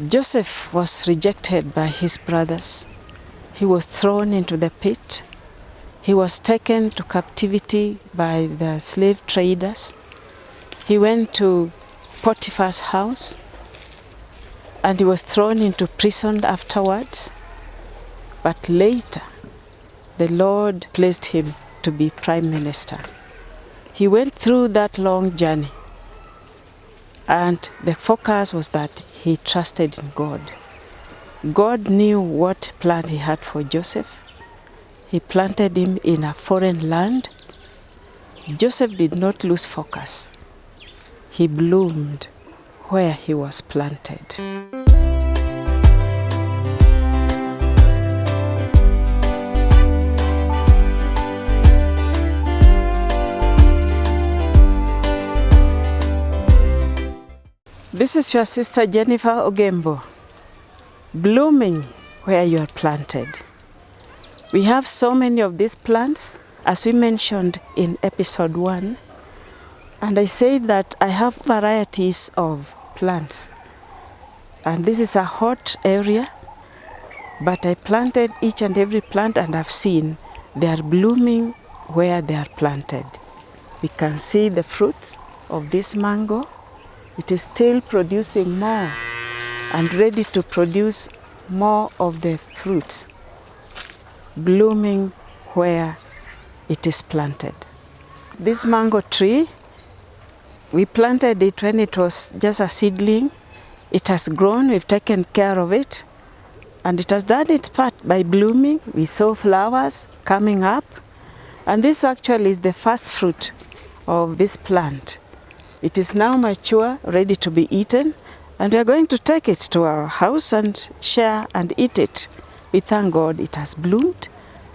Joseph was rejected by his brothers. He was thrown into the pit. He was taken to captivity by the slave traders. He went to Potiphar's house, and he was thrown into prison afterwards. But later, the Lord placed him to be prime minister. He went through that long journey, and the focus was that he trusted in God. God knew what plan he had for Joseph. He planted him in a foreign land. Joseph did not lose focus. He bloomed where he was planted. This is your sister Jennifer Ogembo, blooming where you are planted. We have so many of these plants, as we mentioned in episode 1. And I said that I have varieties of plants. And this is a hot area, but I planted each and every plant, and I've seen they are blooming where they are planted. We can see the fruit of this mango. It is still producing more and ready to produce more of the fruits, blooming where it is planted. This mango tree, we planted it when it was just a seedling. It has grown, we've taken care of it, and it has done its part by blooming. We saw flowers coming up, and this actually is the first fruit of this plant. It is now mature, ready to be eaten, and we are going to take it to our house and share and eat it. We thank God it has bloomed,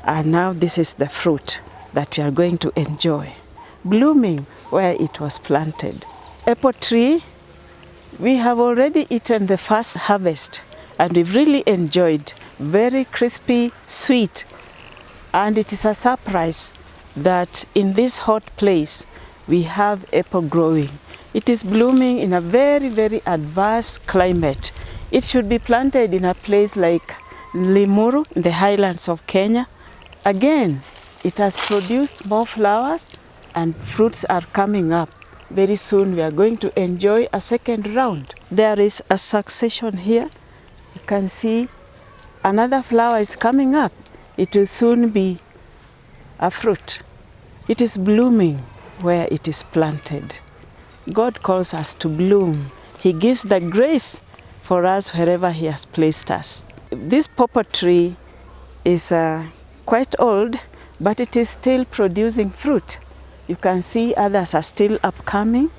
and now this is the fruit that we are going to enjoy, blooming where it was planted. Apple tree, we have already eaten the first harvest, and we've really enjoyed. Very crispy, sweet, and it is a surprise that in this hot place we have apple growing. It is blooming in a very, very adverse climate. It should be planted in a place like Limuru in the highlands of Kenya. Again, it has produced more flowers and fruits are coming up. Very soon we are going to enjoy a second round. There is a succession here. You can see another flower is coming up. It will soon be a fruit. It is blooming where it is planted. God calls us to bloom. He gives the grace for us wherever He has placed us. This pawpaw tree is quite old, but it is still producing fruit. You can see others are still upcoming.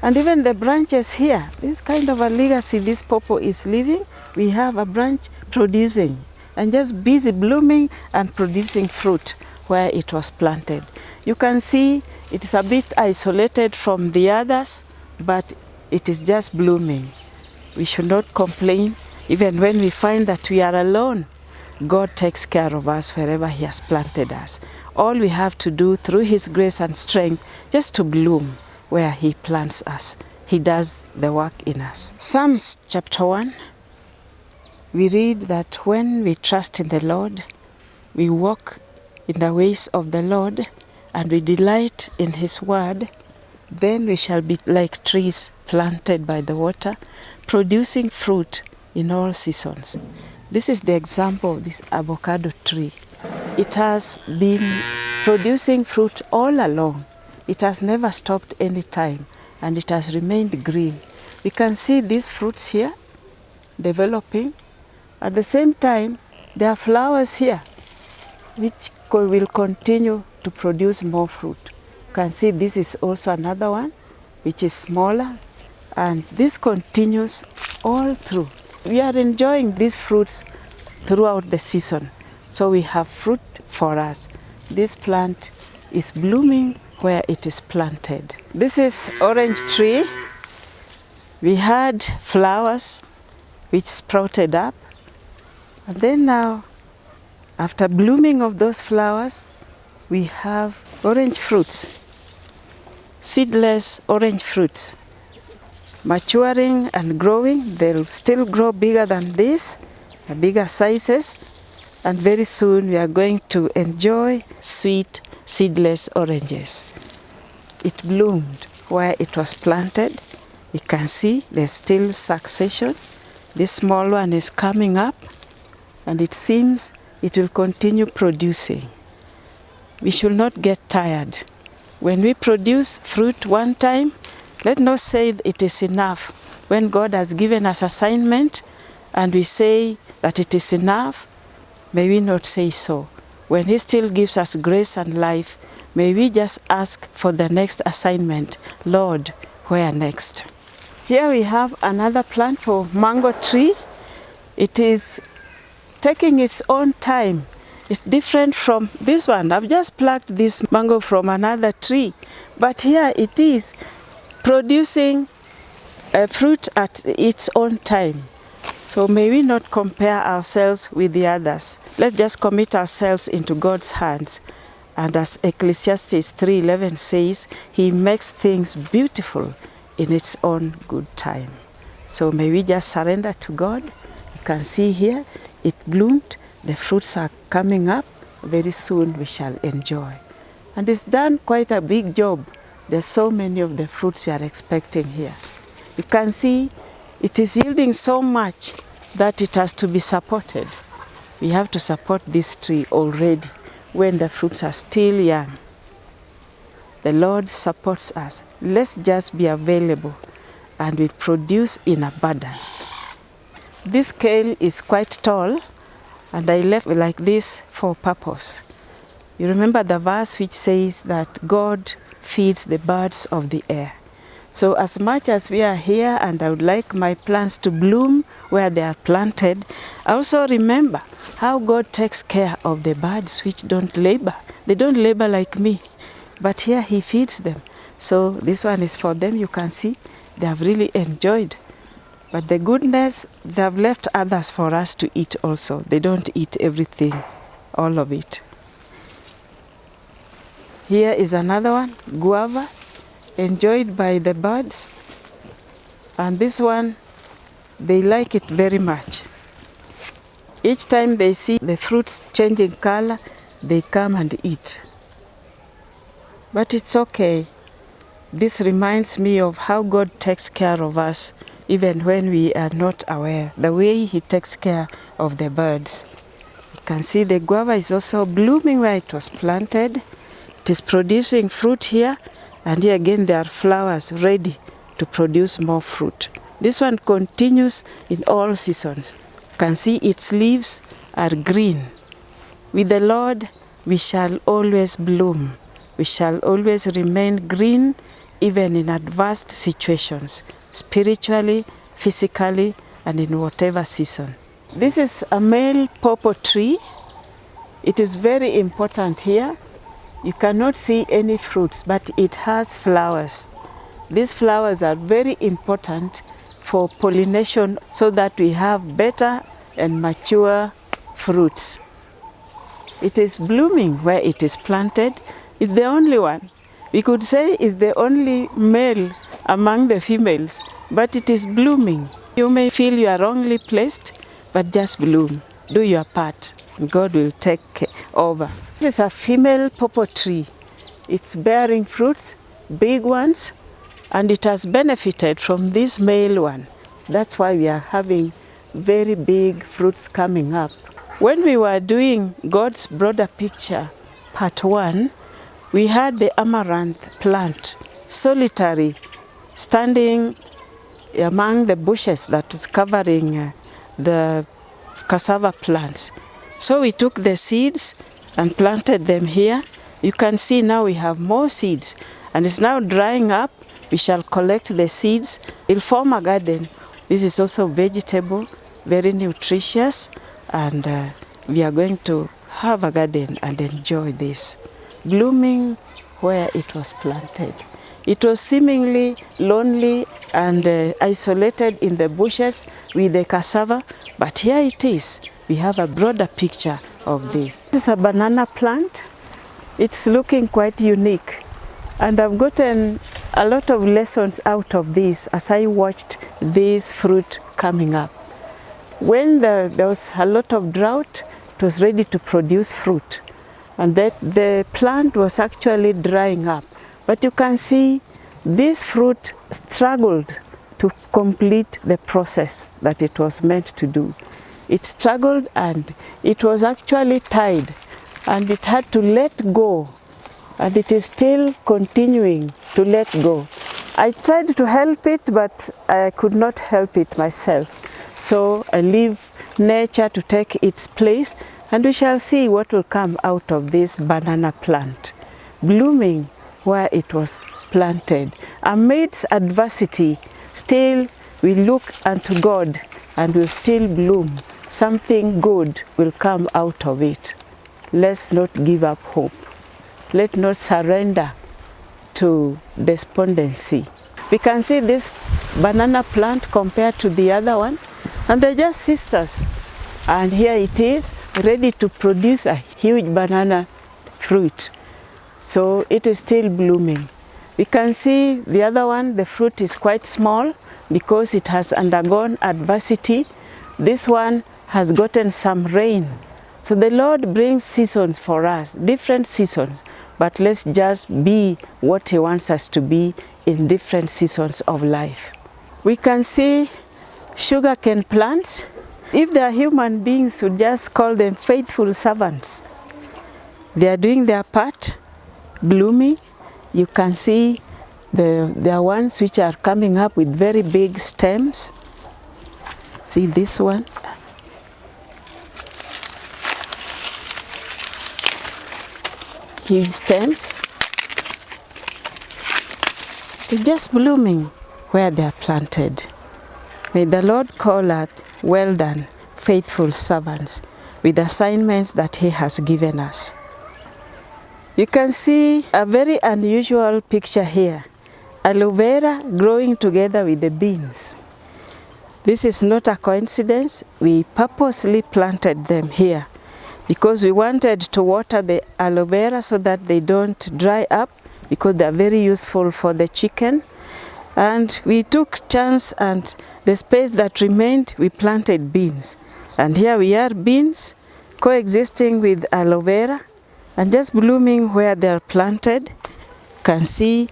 And even the branches here, this kind of a legacy this pawpaw is leaving. We have a branch producing and just busy blooming and producing fruit where it was planted. You can see it is a bit isolated from the others, but it is just blooming. We should not complain. Even when we find that we are alone, God takes care of us wherever He has planted us. All we have to do through His grace and strength, just to bloom where He plants us. He does the work in us. Psalms chapter 1, we read that when we trust in the Lord, we walk in the ways of the Lord, and we delight in His word, then we shall be like trees planted by the water, producing fruit in all seasons. This is the example of this avocado tree. It has been producing fruit all along. It has never stopped any time, and it has remained green. We can see these fruits here developing. At the same time, there are flowers here which will continue to produce more fruit. You can see this is also another one which is smaller, and this continues all through. We are enjoying these fruits throughout the season, so we have fruit for us. This plant is blooming where it is planted. This is orange tree. We had flowers which sprouted up, and then now, after blooming of those flowers, we have orange fruits, seedless orange fruits. maturing and growing. They'll still grow bigger than this, bigger sizes. And very soon we are going to enjoy sweet seedless oranges. It bloomed where it was planted. You can see there's still succession. This small one is coming up, and it seems it will continue producing. We should not get tired. When we produce fruit one time, let not say it is enough. When God has given us assignment and we say that it is enough, may we not say so. When He still gives us grace and life, may we just ask for the next assignment. Lord, where next? Here we have another plant for mango tree. It is taking its own time. It's different from this one. I've just plucked this mango from another tree, but here it is producing a fruit at its own time. So may we not compare ourselves with the others. Let's just commit ourselves into God's hands. And as Ecclesiastes 3:11 says, He makes things beautiful in its own good time. So may we just surrender to God. You can see here, it bloomed. The fruits are coming up. Very soon we shall enjoy. And it's done quite a big job. There's so many of the fruits we are expecting here. You can see it is yielding so much that it has to be supported. We have to support this tree already when the fruits are still young. The Lord supports us. Let's just be available and we produce in abundance. This kale is quite tall, and I left it like this for purpose. You remember the verse which says that God feeds the birds of the air. So as much as we are here and I would like my plants to bloom where they are planted, I also remember how God takes care of the birds which don't labor. They don't labor like me, but here He feeds them. So this one is for them. You can see they have really enjoyed. But the goodness, they have left others for us to eat also. They don't eat everything, all of it. Here is another one, guava, enjoyed by the birds. And this one, they like it very much. Each time they see the fruits changing color, they come and eat. But it's okay. This reminds me of how God takes care of us even when we are not aware, the way He takes care of the birds. You can see the guava is also blooming where it was planted. It is producing fruit here, and here again there are flowers ready to produce more fruit. This one continues in all seasons. You can see its leaves are green. With the Lord, we shall always bloom. We shall always remain green, even in adverse situations, spiritually, physically, and in whatever season. This is a male pawpaw tree. It is very important here. You cannot see any fruits, but it has flowers. These flowers are very important for pollination so that we have better and mature fruits. It is blooming where it is planted. It's the only one. We could say it's the only male among the females, but it is blooming. You may feel you are wrongly placed, but just bloom. Do your part. God will take over. This is a female pawpaw tree. It's bearing fruits, big ones, and it has benefited from this male one. That's why we are having very big fruits coming up. When we were doing God's broader picture, part 1, we had the amaranth plant, solitary, standing among the bushes that was covering the cassava plants. So we took the seeds and planted them here. You can see now we have more seeds, and it's now drying up. We shall collect the seeds. It'll form a garden. This is also vegetable, very nutritious, and we are going to have a garden and enjoy this. Blooming where it was planted. It was seemingly lonely and isolated in the bushes with the cassava, but here it is. We have a broader picture of this. This is a banana plant. It's looking quite unique, and I've gotten a lot of lessons out of this as I watched this fruit coming up. When there was a lot of drought, it was ready to produce fruit, and that the plant was actually drying up. But you can see this fruit struggled to complete the process that it was meant to do. It struggled and it was actually tied, and it had to let go, and it is still continuing to let go. I tried to help it, but I could not help it myself. So I leave nature to take its place, and we shall see what will come out of this banana plant, blooming where it was planted. Amidst adversity, still we look unto God and will still bloom. Something good will come out of it. Let's not give up hope. Let's not surrender to despondency. We can see this banana plant compared to the other one, and they're just sisters. And here it is, ready to produce a huge banana fruit. So it is still blooming. We can see the other one, the fruit is quite small because it has undergone adversity. This one has gotten some rain. So the Lord brings seasons for us, different seasons, but let's just be what He wants us to be in different seasons of life. We can see sugarcane plants. If they are human beings, we just call them faithful servants. They are doing their part, blooming. You can see there are ones which are coming up with very big stems. See this one? Huge stems. They're just blooming where they are planted. May the Lord call us well done, faithful servants, with assignments that He has given us. You can see a very unusual picture here. Aloe vera growing together with the beans. This is not a coincidence. We purposely planted them here because we wanted to water the aloe vera so that they don't dry up, because they are very useful for the chicken. And we took chance, and the space that remained, we planted beans. And here we are, beans coexisting with aloe vera and just blooming where they are planted. You can see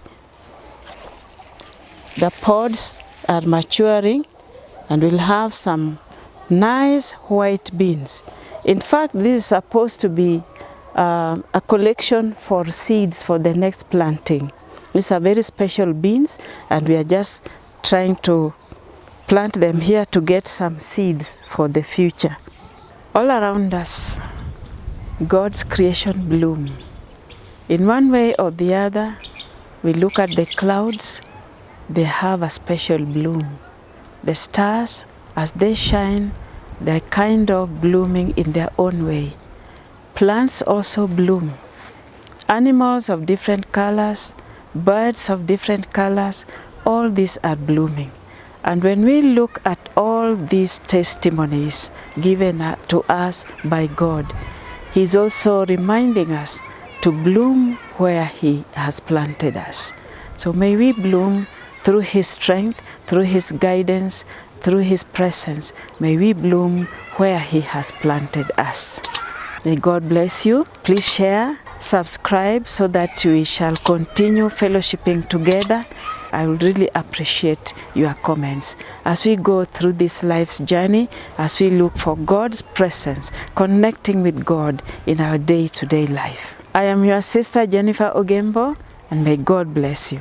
the pods are maturing, and we'll have some nice white beans. In fact, this is supposed to be a collection for seeds for the next planting. These are very special beans, and we are just trying to plant them here to get some seeds for the future. All around us, God's creation bloom. In one way or the other, we look at the clouds, they have a special bloom. The stars, as they shine, they're kind of blooming in their own way. Plants also bloom. Animals of different colors, birds of different colors, all these are blooming. And when we look at all these testimonies given to us by God, He's also reminding us to bloom where He has planted us. So may we bloom through His strength, through His guidance, through His presence. May we bloom where He has planted us. May God bless you. Please share, subscribe so that we shall continue fellowshipping together. I would really appreciate your comments as we go through this life's journey, as we look for God's presence, connecting with God in our day-to-day life. I am your sister Jennifer Ogembo, and may God bless you.